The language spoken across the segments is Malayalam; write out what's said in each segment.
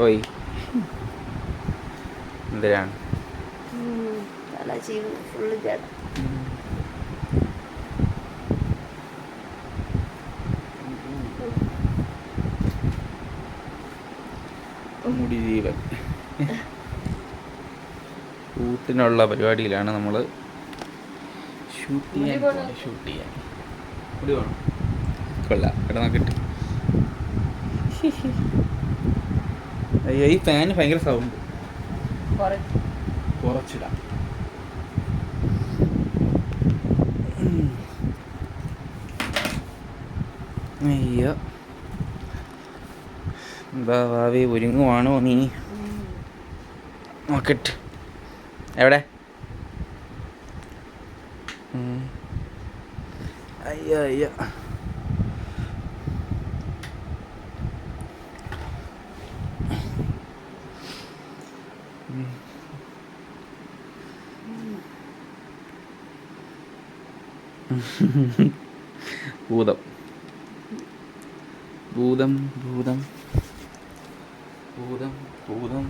ഓയ് എന്തിനാണ് തല ചെയ്ത് ഫുള്ള് ജട. മുടി ജീവൻ ഷൂട്ടിനുള്ള പരിപാടിയിലാണ് നമ്മൾ. ഷൂട്ട് ചെയ്യാൻ മുടി വേണം. കൊള്ളാം ഇവിടെ നോക്കിട്ട്. അയ്യോ ഈ ഫാന് ഭയങ്കര സൗണ്ട്. കുറച്ചിടാം. അയ്യോ എന്താ ഭാവി ഒരുങ്ങുവാണോ നീ? നോക്കട്ടെ എവിടെ? അയ്യോ അയ്യോ ഭൂതം ഭൂതം ഭൂതം ഭൂതം ഭൂതം.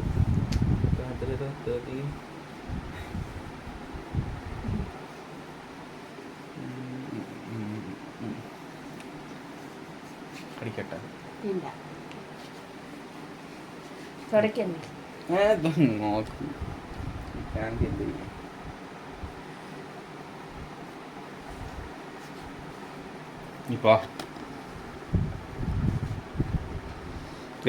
അടിക്കട്ടെ നോക്കൂ ഇപ്പൊ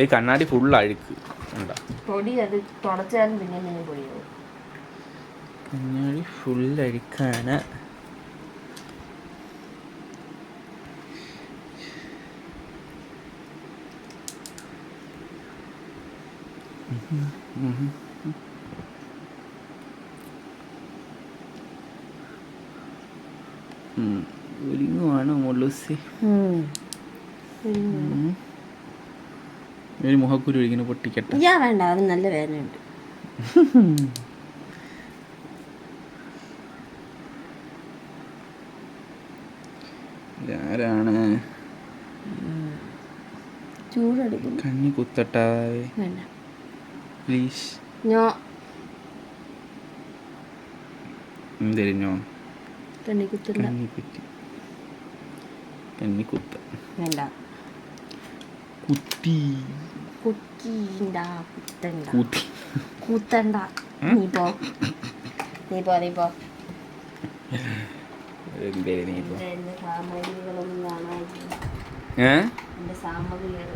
ഈ കണ്ണാടി ഫുള്ള് അഴുക്ക് ഉണ്ടോ? പൊടി അത് തുടച്ചാലും പിന്നെ നിങ്ങൾ പൊടിയോ? കണ്ണാടി ഫുള്ള് അഴുക്കാണ്. ഒരുങ്ങുവാണോ മുള്ളൂസി? ഒരു മുഖക്കുരു ഒഴിക്കുന്ന പൊട്ടിക്കട്ടെ. വേണ്ട, അത് നല്ല വേദനയുണ്ട്. ആരാണ് ചൂടെടുക്കും? കണ്ണി കുത്തട്ടാ വേണ്ട പ്ലീസ്. എന്തിരിഞ്ഞോ? കണ്ണിക്കുത്തി കണ്ണിക്കുത്ത വേണ്ട. കുത്തി കുത്തിണ്ട കുത്തണ്ട കുത്തി കുത്തണ്ട. നീ പോ. സാമഗ്രികളൊന്നും കാണാനില്ല. എന്റെ സാമഗ്രികൾ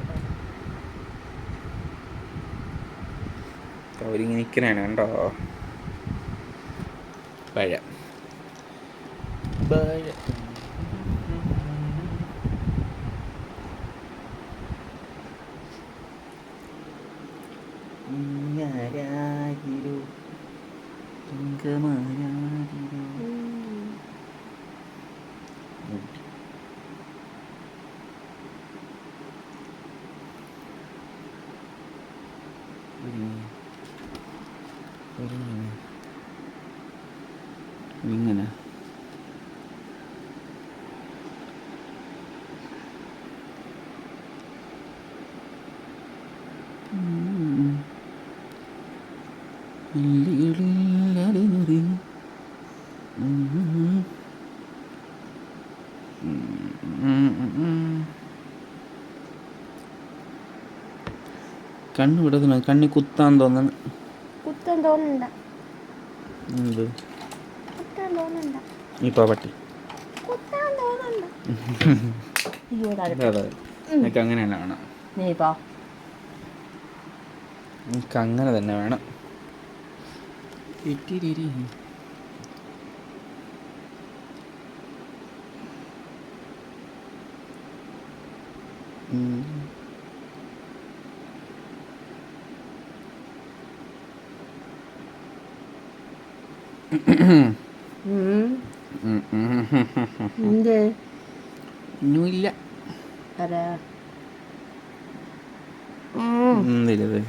അവരിങ്ങനെ നിൽക്കണാണ് കണ്ടോ? പഴം ഇങ്ങനെ കണ്ണ് വിടുന്നു. കണ്ണി കുത്താൻ തോന്നണം. കുത്താൻ തോന്നണ്ട. എന്ത് കുത്താൻ തോന്നണ്ട. ഇപ്പൊ പട്ടി കുത്താൻ തോന്നണ്ട. എനിക്ക് അങ്ങനെ തന്നെ വേണം. എനിക്ക് അങ്ങനെ തന്നെ വേണം. ഒന്നുമില്ല. എന്തില്ലത്?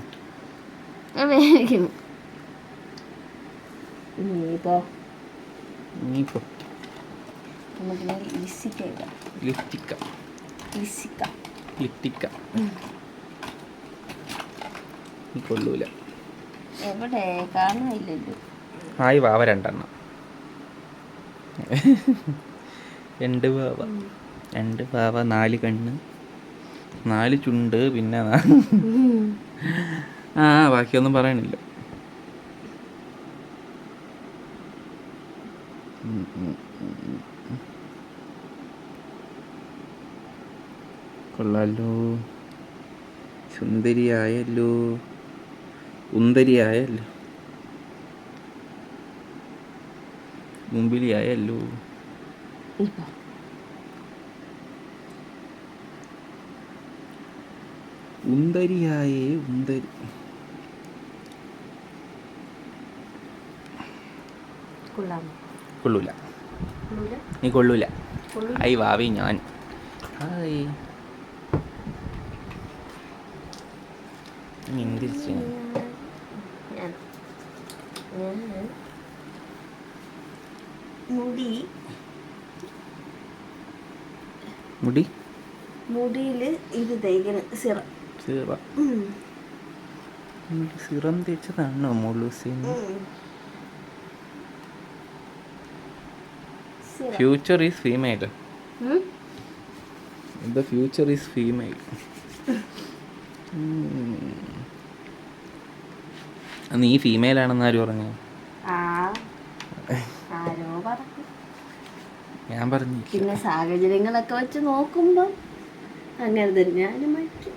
നീ കൊള്ളൂല. എവിടെ കാണാനില്ലല്ലോ. ഹായ് വാവ 2 എണ്ണം. 2 വാവ, 2 വാവ, 4 കണ്ണ്, 4 ചുണ്ട്, പിന്നെ ആ ബാക്കിയൊന്നും പറയണില്ല. കൊള്ളാലോ, സുന്ദരിയായല്ലോ, ഉന്തരിയായല്ലോ, മുമ്പിലിയായല്ലോ. ഉന്തരിയായേ ഉന്തരി. കൊള്ളൂല, നീ കൊള്ളൂല. ഹായ് വാവി ഞാൻ. ഹായ് എന്തിരിച്ചു മുടി മുടിയില് ഇത് തേക്കണം സിറം. സിറം തേച്ചതാണോ മുളുസിന്? Future is female. The future is female. നീ ഫീമെയിൽ ആണെന്ന് ആര് പറഞ്ഞു? ഞാൻ പറഞ്ഞു. പിന്നെ സാഹചര്യങ്ങളൊക്കെ വെച്ച് നോക്കുമ്പോ അങ്ങനെ തന്നെയാണ് മറ്റു.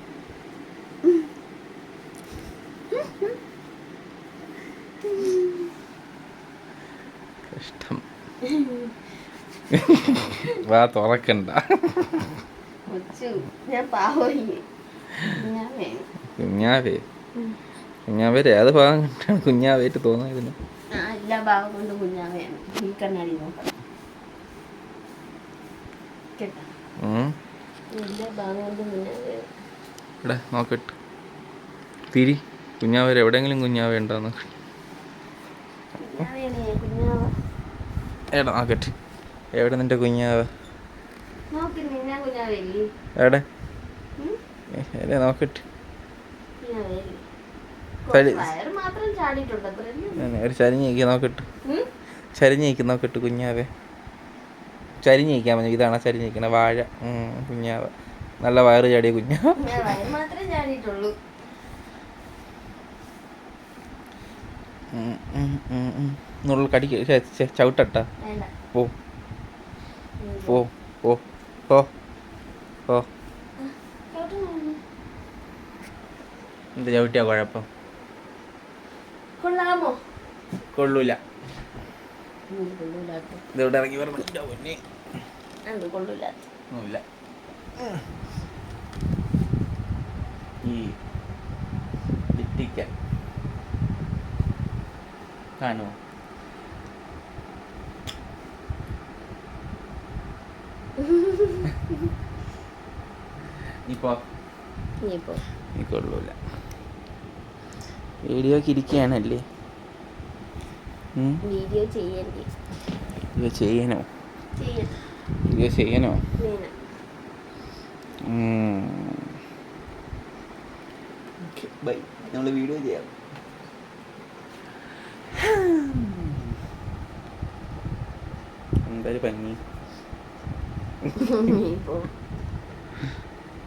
കഷ്ടം. വാ തുറക്കണ്ട. ഞാൻ പാവല്ലേ കുഞ്ഞാവേ. കുഞ്ഞാവേ ഏത് ഭാഗം കണ്ടാണ് കുഞ്ഞാവേറ്റ് തോന്നുന്നതിന്? എല്ലാ ഭാഗം കൊണ്ട് കുഞ്ഞാവയാണ്. ഈ കണ്ണാടി നോക്കണം കേട്ടോ. എല്ലാ ഭാഗം കൊണ്ട് കുഞ്ഞാവയാണ്. ഇവിടെ നോക്കട്ടെ തിരി. കുഞ്ഞാവേര് എവിടെയെങ്കിലും കുഞ്ഞാവ ഉണ്ടോന്ന് എടാ നോക്കട്ടെ. എവിടെ നിന്റെ കുഞ്ഞാവ? എവിടെ എവിടെ നോക്കട്ടെ. ഒരു ചരിഞ്ഞേക്ക് നോക്കട്ടെ. ചരിഞ്ഞേക്ക് നോക്കട്ടെ കുഞ്ഞാവേ. ചരിഞ്ഞേക്കാൻ പറഞ്ഞു. ഇതാണ് ചരിഞ്ഞേക്കണ വാഴ. കുഞ്ഞാവ നല്ല വയറ് ചാടിയ കുഞ്ഞാവ. നുള്ള കടിക്ക് ചവിട്ടട്ട. പോ പോ പോ പോ പോ. എന്ത് ചവിട്ടിയാ കുഴപ്പം? കൊള്ളൂല. ഇതെവിടെ ഇറങ്ങി വരണം. ഈ ലിറ്റിക്കൻ കാണോ? നീ കൊള്ളൂല. വീഡിയോക്ക് ഇരിക്കുകയാണല്ലേ? വീഡിയോ ചെയ്യണ്ടേ? വീഡിയോ ചെയ്യണോ? വീഡിയോ ചെയ്യണോ? ബൈ. നമ്മൾ വീഡിയോ ചെയ്യാം. എന്തായാലും പനി.